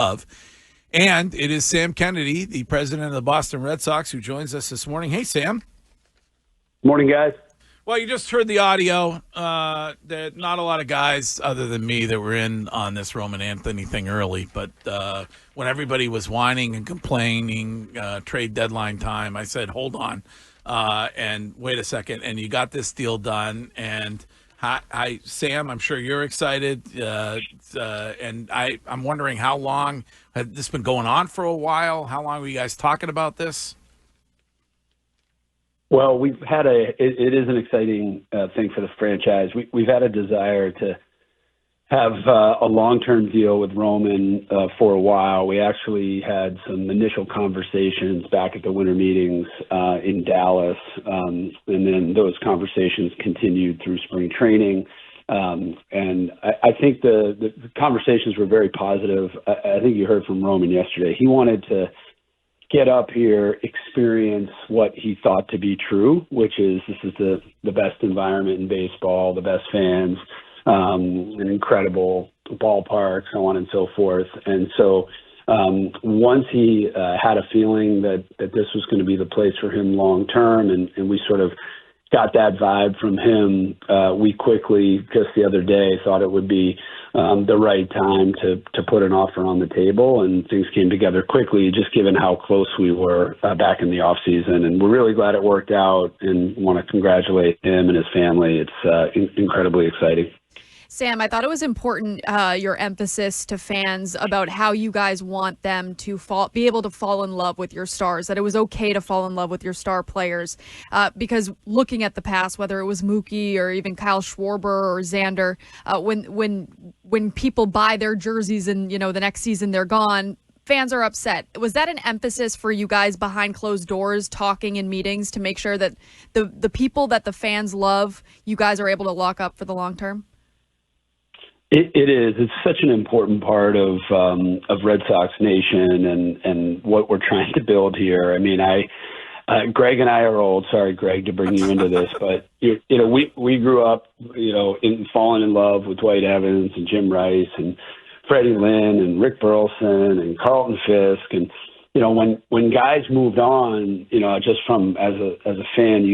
of. And it is Sam Kennedy, the president of the Boston Red Sox, who joins us this morning. Hey, Sam. Morning, guys. Well, you just heard the audio. There not a lot of guys other than me that were in on this Roman Anthony thing early. But when everybody was whining and complaining, trade deadline time, I said, hold on and wait a second. And you got this deal done. And Sam, I'm sure you're excited. And I'm wondering how long had this been going on for a while? How long were you guys talking about this? Well, we've had it is an exciting thing for the franchise. We've had a desire to have a long-term deal with Roman for a while. We actually had some initial conversations back at the winter meetings in Dallas, and then those conversations continued through spring training. And I think the conversations were very positive. I think you heard from Roman yesterday. He wanted to get up here, experience what he thought to be true, which is this is the best environment in baseball, the best fans, an incredible ballpark, so on and so forth. And so once he had a feeling that this was going to be the place for him long term, and we sort of got that vibe from him, we quickly, just the other day, thought it would be the right time to put an offer on the table, and things came together quickly, just given how close we were back in the off season. And we're really glad it worked out and want to congratulate him and his family. It's incredibly exciting. Sam, I thought it was important, your emphasis to fans about how you guys want them to be able to fall in love with your stars, that it was okay to fall in love with your star players. Because looking at the past, whether it was Mookie or even Kyle Schwarber or Xander, when people buy their jerseys and, the next season they're gone, fans are upset. Was that an emphasis for you guys behind closed doors, talking in meetings to make sure that the people that the fans love, you guys are able to lock up for the long term? It is. It's such an important part of Red Sox Nation and what we're trying to build here. I mean, Greg and I are old. Sorry, Greg, to bring you into this, but we grew up, falling in love with Dwight Evans and Jim Rice and Freddie Lynn and Rick Burleson and Carlton Fisk, and when guys moved on, just from as a fan,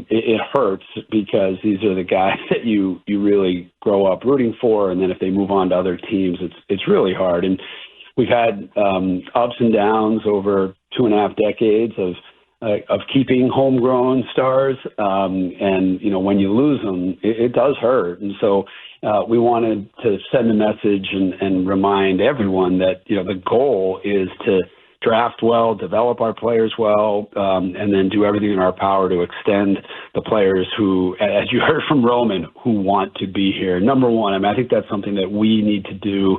it hurts because these are the guys that you really grow up rooting for, and then if they move on to other teams, it's really hard. And we've had ups and downs over 2.5 decades of keeping homegrown stars, and when you lose them, it does hurt. And so we wanted to send a message and remind everyone that the goal is to draft well, develop our players well, and then do everything in our power to extend the players who, as you heard from Roman, who want to be here. Number one, I think that's something that we need to do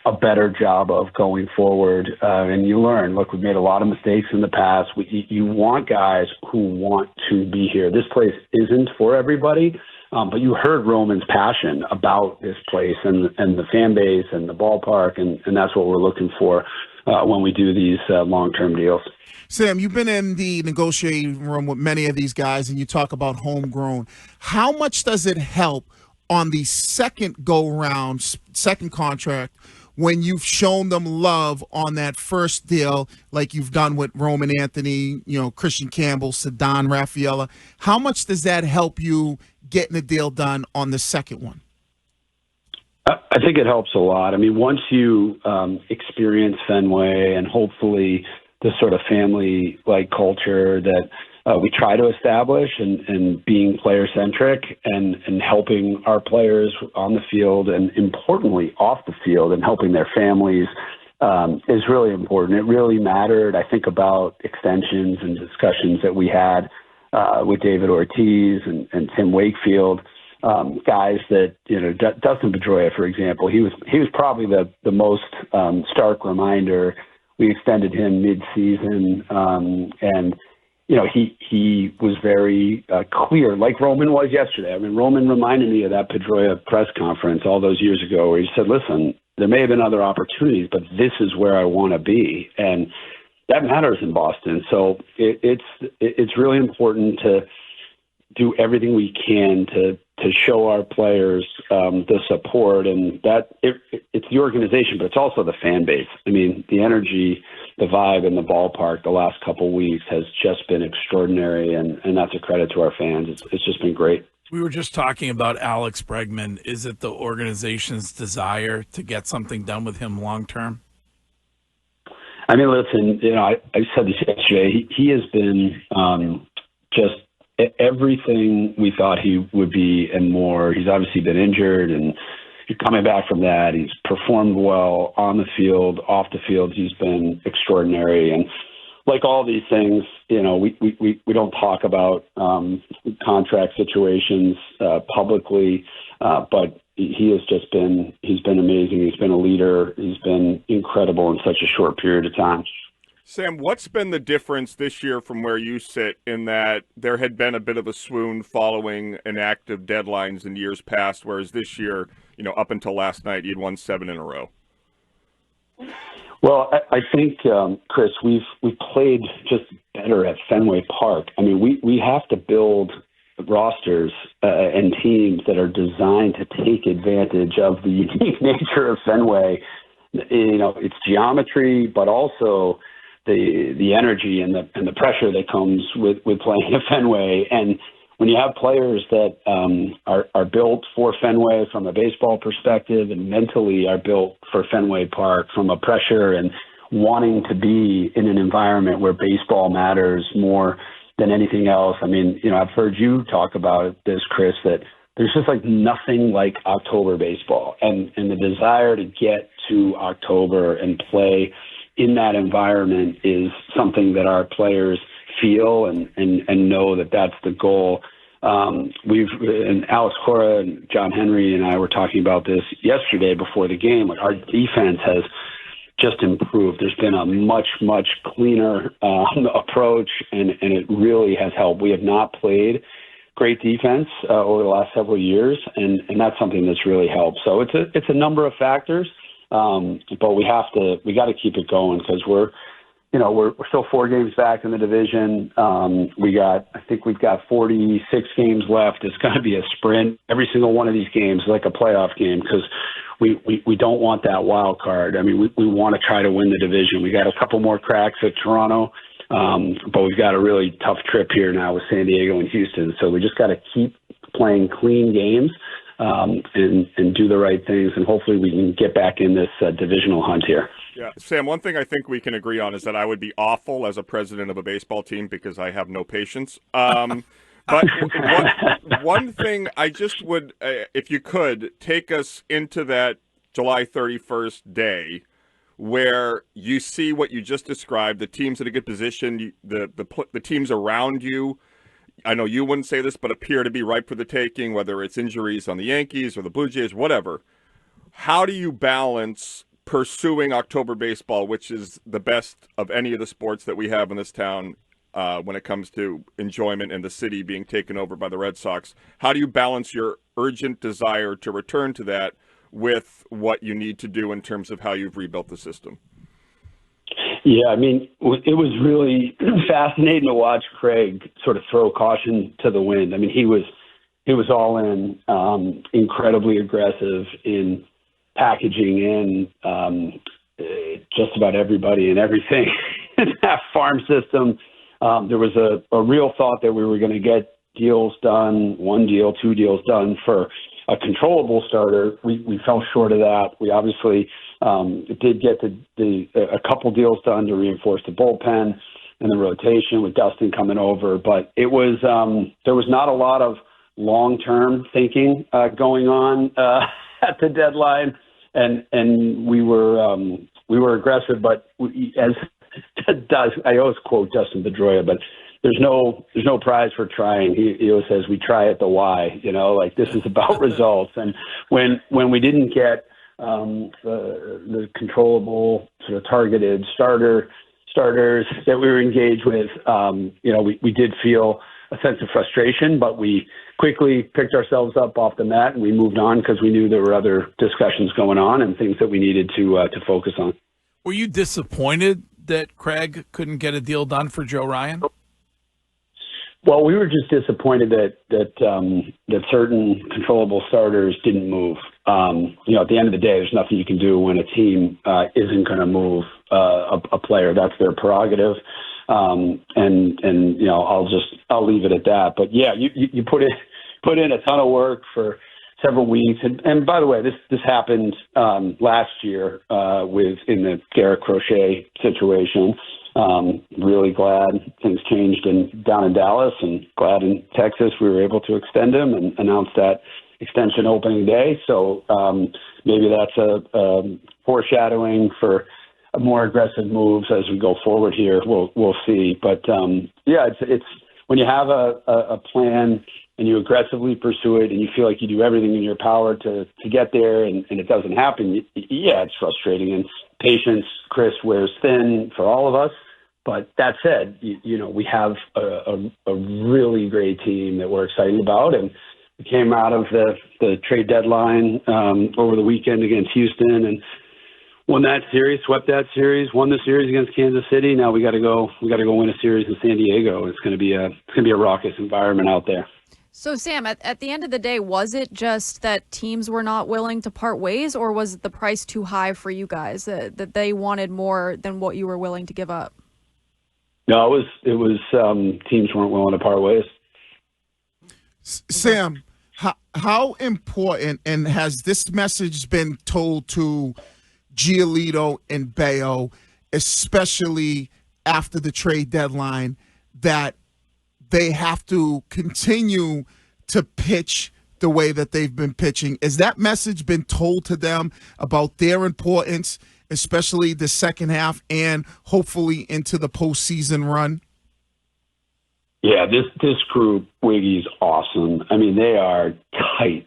a better job of going forward. And you learn, look, we've made a lot of mistakes in the past. You want guys who want to be here. This place isn't for everybody, but you heard Roman's passion about this place and the fan base and the ballpark, and that's what we're looking for when we do these long-term deals. Sam, you've been in the negotiating room with many of these guys, and you talk about homegrown. How much does it help on the second go-round, second contract, when you've shown them love on that first deal, like you've done with Roman Anthony, Christian Campbell, Ceddanne Rafaela? How much does that help you getting a deal done on the second one? I think it helps a lot. I mean, once you experience Fenway and hopefully the sort of family-like culture that we try to establish and being player-centric and helping our players on the field and, importantly, off the field and helping their families is really important. It really mattered. I think about extensions and discussions that we had with David Ortiz and Tim Wakefield. Guys that, Dustin Pedroia, for example, he was probably the most stark reminder. We extended him mid-season, and he was very clear, like Roman was yesterday. I mean, Roman reminded me of that Pedroia press conference all those years ago where he said, listen, there may have been other opportunities, but this is where I want to be. And that matters in Boston. So it's really important to do everything we can to to show our players the support, and that it's the organization, but it's also the fan base. I mean, the energy, the vibe in the ballpark the last couple weeks has just been extraordinary, and that's a credit to our fans. It's just been great. We were just talking about Alex Bregman. Is it the organization's desire to get something done with him long term? I mean, listen, I said this yesterday. He has been just everything we thought he would be and more. He's obviously been injured, and coming back from that, he's performed well on the field, off the field. He's been extraordinary, and like all these things, we don't talk about contract situations publicly, but he's been amazing. He's been a leader. He's been incredible in such a short period of time. Sam, what's been the difference this year from where you sit in that there had been a bit of a swoon following inactive deadlines in years past, whereas this year, up until last night, you'd won 7 in a row? Well, I think, Chris, we've played just better at Fenway Park. I mean, we have to build rosters and teams that are designed to take advantage of the unique nature of Fenway. It's geometry, but also the energy and the pressure that comes with playing at Fenway. And when you have players that are built for Fenway from a baseball perspective and mentally are built for Fenway Park from a pressure and wanting to be in an environment where baseball matters more than anything else. I mean, I've heard you talk about this, Chris, that there's just like nothing like October baseball, and the desire to get to October and play in that environment is something that our players feel and know that that's the goal. And Alex Cora and John Henry and I were talking about this yesterday before the game. Like, our defense has just improved. There's been a much cleaner approach, and it really has helped. We have not played great defense over the last several years, and that's something that's really helped. So it's a number of factors, but we got to keep it going because we're still 4 games back in the division. I think we've got 46 games left. It's going to be a sprint. Every single one of these games is like a playoff game because we don't want that wild card. I mean, we want to try to win the division. We got a couple more cracks at Toronto, but we've got a really tough trip here now with San Diego and Houston. So we just got to keep playing clean games and do the right things, and hopefully we can get back in this divisional hunt here. Yeah, Sam, one thing I think we can agree on is that I would be awful as a president of a baseball team because I have no patience. But one thing I just would, if you could, take us into that July 31st day where you see what you just described, the teams in a good position, the teams around you. I know you wouldn't say this, but appear to be ripe for the taking, whether it's injuries on the Yankees or the Blue Jays, whatever. How do you balance pursuing October baseball, which is the best of any of the sports that we have in this town when it comes to enjoyment and the city being taken over by the Red Sox? How do you balance your urgent desire to return to that with what you need to do in terms of how you've rebuilt the system? Yeah, I mean, it was really fascinating to watch Craig sort of throw caution to the wind. I mean, he was all in, incredibly aggressive in packaging in just about everybody and everything in that farm system. There was a real thought that we were going to get deals done, 1 deal, 2 deals done for a controllable starter. We fell short of that. We obviously did get a couple deals done to reinforce the bullpen and the rotation with Dustin coming over, but it was there was not a lot of long-term thinking going on at the deadline, and we were aggressive, but I always quote Dustin Pedroia, but there's no prize for trying. He always says we try at the why, like this is about results. And when we didn't get the controllable sort of targeted starters that we were engaged with, we did feel a sense of frustration, but we quickly picked ourselves up off the mat and we moved on because we knew there were other discussions going on and things that we needed to focus on. Were you disappointed that Craig couldn't get a deal done for Joe Ryan? Well, we were just disappointed that certain controllable starters didn't move. At the end of the day, there's nothing you can do when a team isn't going to move a player. That's their prerogative. I'll leave it at that. But yeah, you put in a ton of work for several weeks. And by the way, this happened last year in the Garrett Crochet situation. Really glad things changed down in Dallas, and glad in Texas we were able to extend him and announce that extension opening day. So maybe that's a foreshadowing for more aggressive moves as we go forward here. We'll see. But it's when you have a plan and you aggressively pursue it and you feel like you do everything in your power to get there and it doesn't happen, it's frustrating. And patience, Chris, wears thin for all of us. But that said, we have a really great team that we're excited about. And we came out of the trade deadline over the weekend against Houston and won that series, swept that series, won the series against Kansas City. Now we got to go win a series in San Diego. It's going to be a raucous environment out there. So, Sam, at the end of the day, was it just that teams were not willing to part ways, or was the price too high for you guys, that they wanted more than what you were willing to give up? No, it was teams weren't willing to part ways. Sam, how important, and has this message been told to Giolito and Bayo, especially after the trade deadline, that they have to continue to pitch the way that they've been pitching? Has that message been told to them about their importance, especially the second half and hopefully into the postseason run? Yeah, this group, Wiggy's awesome. I mean, they are tight.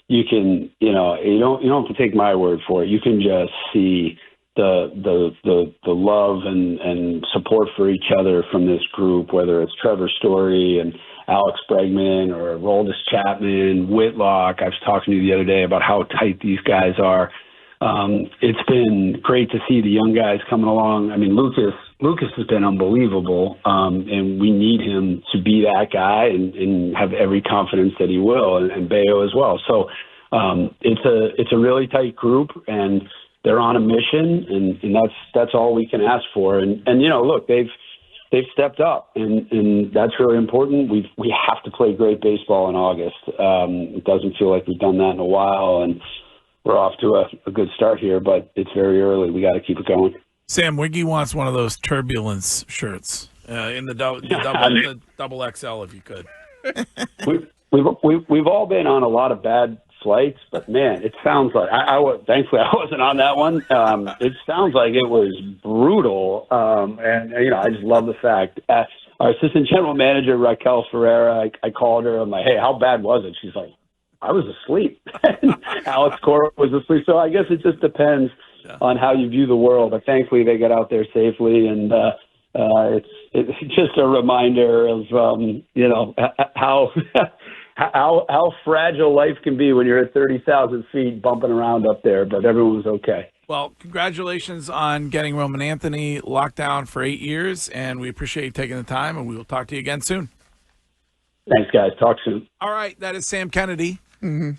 You can, you don't have to take my word for it. You can just see the love and support for each other from this group, whether it's Trevor Story and Alex Bregman or Roldis Chapman, Whitlock. I was talking to you the other day about how tight these guys are. It's been great to see the young guys coming along. I mean, Lucas has been unbelievable, and we need him to be that guy and have every confidence that he will, and Bayo as well. So it's a really tight group, and they're on a mission, and that's all we can ask for. And look, they've stepped up, and that's really important. We have to play great baseball in August. It doesn't feel like we've done that in a while, and we're off to a good start here, but it's very early. We got to keep it going. Sam, Wiggy wants one of those turbulence shirts in the double XL, if you could. We've all been on a lot of bad flights, but man, it sounds like thankfully I wasn't on that one. It sounds like it was brutal, and I just love the fact. Our assistant general manager Raquel Ferreira, I called her. I'm like, hey, how bad was it? She's like, I was asleep. Alex Cora was asleep. So I guess it just depends on how you view the world. But thankfully, they got out there safely, and it's just a reminder of how fragile life can be when you're at 30,000 feet bumping around up there. But everyone was okay. Well, congratulations on getting Roman Anthony locked down for 8 years, and we appreciate you taking the time. And we will talk to you again soon. Thanks, guys. Talk soon. All right, that is Sam Kennedy. Mm-hmm.